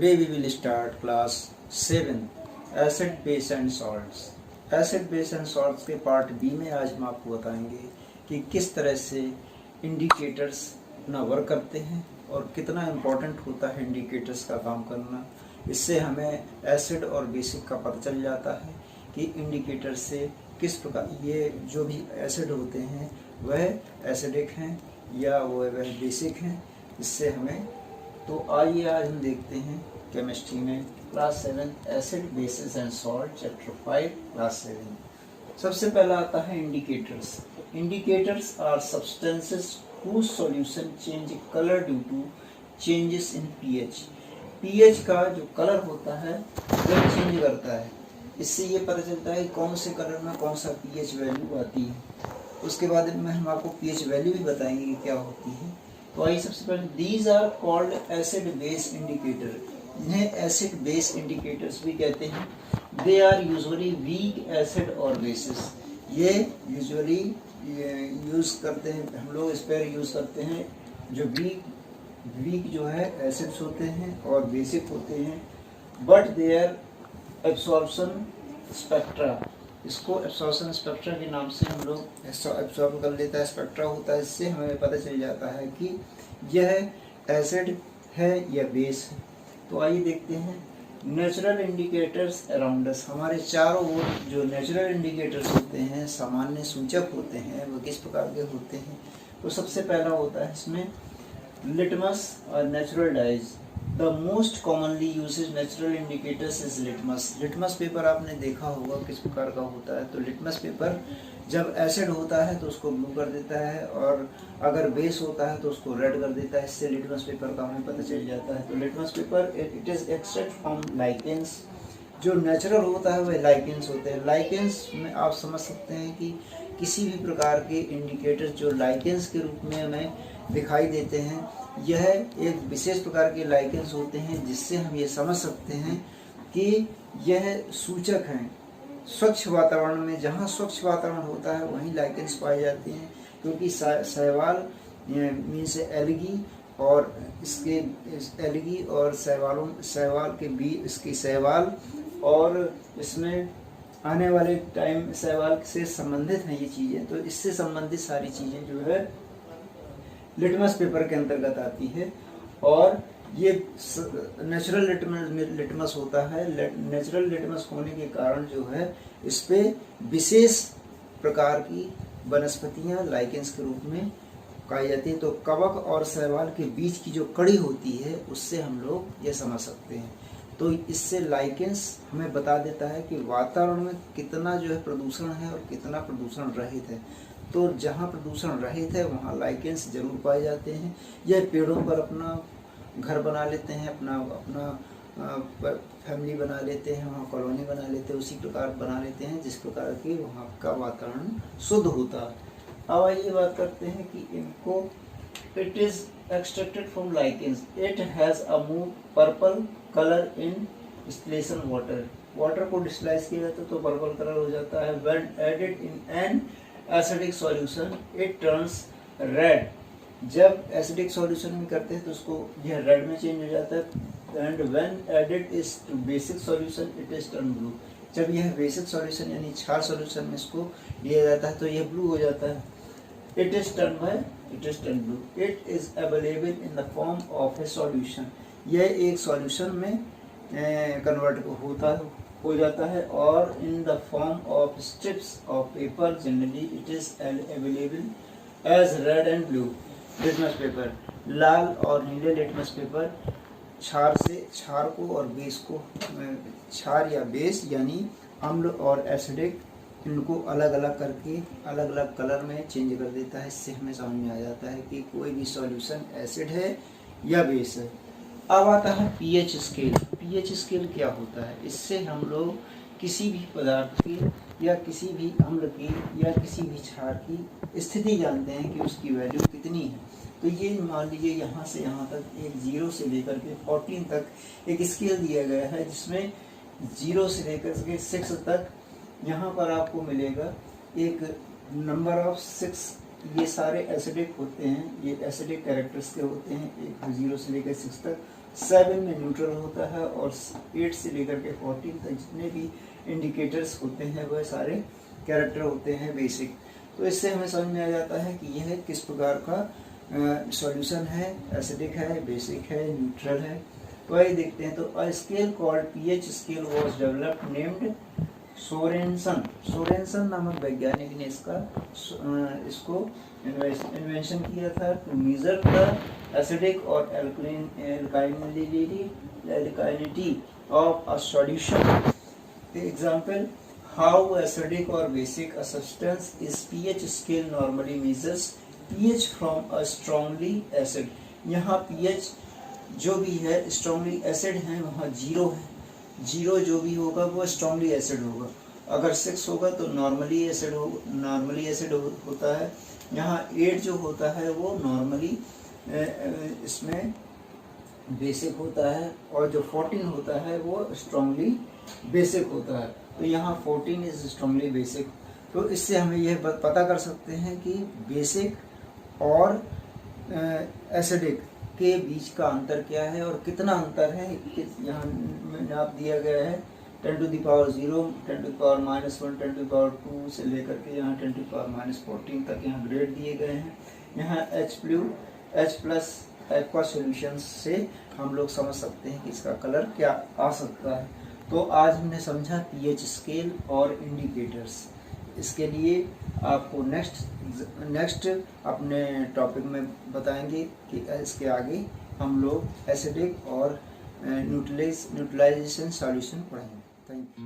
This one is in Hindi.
Today we will start class 7 acid base and salts। Acid base and salts के पार्ट बी में आज हम आपको बताएंगे कि किस तरह से इंडिकेटर्स अपना वर्क करते हैं और कितना इम्पोर्टेंट होता है इंडिकेटर्स का काम करना। इससे हमें एसिड और बेसिक का पता चल जाता है कि इंडिकेटर से किस प्रकार ये जो भी एसिड होते हैं वह एसिडिक हैं या वह बेसिक हैं। इससे हमें तो आइए आज हम देखते हैं केमिस्ट्री में class 7 acid bases and salt chapter 5 class 7। सबसे पहला आता है indicators. Indicators are substances whose solution change color due to changes in pH। pH का जो कलर होता है वह चेंज करता है। इससे ये पता चलता है कौन से कलर में कौन सा pH वैल्यू आती है। उसके बाद में हम आपको pH वैल्यू भी बताएंगे कि क्या होती है। तो आइए सबसे पहले these are called acid base indicator. इन्हें एसिड बेस इंडिकेटर्स भी कहते हैं। They are usually weak acid और बेसिस। ये यूजुअली यूज़ करते हैं, हम लोग इस पर यूज़ करते हैं जो वीक जो है एसिड्स होते हैं और बेसिक होते हैं। बट देयर एब्सॉर्प्शन स्पेक्ट्रा, इसको एब्सॉर्प्शन स्पेक्ट्रा के नाम से हम लोग एब्सॉर्ब कर लेता है, स्पेक्ट्रा होता है। इससे हमें पता चल जाता है कि यह एसिड है या बेस है। तो आइए देखते हैं नेचुरल इंडिकेटर्स अराउंड अस। हमारे चारों ओर जो नेचुरल इंडिकेटर्स होते हैं, सामान्य सूचक होते हैं, वो किस प्रकार के होते हैं। तो सबसे पहला होता है इसमें लिटमस और natural dyes. The most commonly uses natural indicators is litmus. Litmus paper आपने देखा होगा किस प्रकार का होता है। तो लिटमस पेपर जब एसिड होता है तो उसको ब्लू कर देता है और अगर बेस होता है तो उसको रेड कर देता है। इससे लिटमस पेपर का हमें पता चल जाता है। तो litmus paper it is extract from lichens. जो नेचुरल होता है वह लाइकेंस होते हैं। लाइकेंस में आप समझ सकते हैं कि किसी भी प्रकार के इंडिकेटर जो लाइकेंस के रूप में हमें दिखाई देते हैं, यह एक विशेष प्रकार के लाइकेंस होते हैं जिससे हम ये समझ सकते हैं कि यह सूचक हैं। स्वच्छ वातावरण में, जहाँ स्वच्छ वातावरण होता है वहीं लाइकेंस पाए जाते हैं, क्योंकि शैवाल मीन्स एल्गी और इसके एल्गी और शैवाल के बीच इसकी शैवाल और इसमें आने वाले टाइम शैवाल से संबंधित हैं ये चीज़ें। तो इससे संबंधित सारी चीज़ें जो है लिटमस पेपर के अंतर्गत आती है। और ये नेचुरल लिटमस होता है। नेचुरल लिटमस होने के कारण जो है इस पे विशेष प्रकार की वनस्पतियां लाइकेंस के रूप में पाई जाती है। तो कवक और शैवाल के बीच की जो कड़ी होती है उससे हम लोग ये समझ सकते हैं। तो इससे लाइकेंस हमें बता देता है कि वातावरण में कितना जो है प्रदूषण है और कितना प्रदूषण रहित है। तो जहाँ प्रदूषण रहित है वहाँ लाइकेंस जरूर पाए जाते हैं। यह पेड़ों पर अपना घर बना लेते हैं, अपना फैमिली बना लेते हैं, वहाँ कॉलोनी बना लेते हैं, उसी प्रकार बना लेते हैं जिस प्रकार के वहाँ का वातावरण शुद्ध होता है। अब आइए बात करते हैं कि इनको it is extracted from lichens. It has a move purple colour in distillation water. Water को डिस्टिलाइज किया जाता है तो पर्पल कलर हो जाता है। When added in an acidic solution it turns red. जब एसिडिक सॉल्यूशन में करते हैं तो उसको यह रेड में चेंज हो जाता है। And when added is to basic solution it is turn blue. जब यह बेसिक सॉल्यूशन यानी क्षार सॉल्यूशन में इसको लिया जाता है तो यह ब्लू हो जाता है। It is turn blue. It is available in the form of a solution. यह एक सॉल्यूशन में कन्वर्ट हो जाता है और in the form of strips of paper. Generally it is available as red and blue. Litmus paper, लाल और नीले लिटमस पेपर क्षार को और बेस को, क्षार या बेस यानी अम्ल और एसिडिक, इनको अलग अलग करके अलग अलग कलर में चेंज कर देता है। इससे हमें समझ में आ जाता है कि कोई भी सॉल्यूशन एसिड है या बेस है। अब आता है पीएच स्केल। पीएच स्केल क्या होता है? इससे हम लोग किसी भी पदार्थ की या किसी भी अम्ल की या किसी भी क्षार की स्थिति जानते हैं कि उसकी वैल्यू कितनी है। तो ये मान लीजिए यहाँ से यहाँ तक एक 0 से लेकर के 14 तक एक स्केल दिया गया है, जिसमें 0 से लेकर के 6 तक यहाँ पर आपको मिलेगा एक नंबर ऑफ 6। ये सारे एसिडिक होते हैं, ये एसिडिक कैरेक्टर्स के होते हैं, एक 0 से लेकर 6 तक। 7 में न्यूट्रल होता है और 8 से लेकर के 14 तक जितने भी इंडिकेटर्स होते हैं वह सारे कैरेक्टर होते हैं बेसिक। तो इससे हमें समझ में आ जाता है कि यह किस प्रकार का सॉल्यूशन है, एसिडिक है, बेसिक है, न्यूट्रल है। वही देखते हैं। तो a scale called pH scale was developed named Sorensen. Sorensen नामक वैज्ञानिक ने इसको इन्वेंशन किया था टू मेजर द एसिडिक और alkalinity of a solution. Example, how acidic और basic a substance is pH scale normally measures pH from a strongly acid. यहाँ पीएच जो भी है स्ट्रांगली एसिड है वहाँ 0 है। 0 जो भी होगा वो स्ट्रांगली एसिड होगा। अगर 6 होगा तो नॉर्मली एसिड होता है। यहाँ 8 जो होता है वो नॉर्मली इसमें बेसिक होता है और जो 14 होता है वो स्ट्रांगली बेसिक होता है। तो यहाँ 14 इज स्ट्रांगली बेसिक। तो इससे हमें यह पता कर सकते हैं कि बेसिक और एसिडिक के बीच का अंतर क्या है और कितना अंतर है। यहाँ नाप दिया गया है 10 to the power 0, 10 to the power -1, 10 to the power 2 से लेकर के यहाँ 10 to the power -14 तक यहाँ ग्रेड दिए गए हैं। यहाँ H+ एक्वा सॉल्यूशन से हम लोग समझ सकते हैं कि इसका कलर क्या आ सकता है। तो आज हमने समझा पीएच स्केल और इंडिकेटर्स। इसके लिए आपको नेक्स्ट अपने टॉपिक में बताएंगे कि इसके आगे हम लोग एसिडिक और न्यूट्रलाइजेशन सॉल्यूशन पढ़ेंगे। Thank you.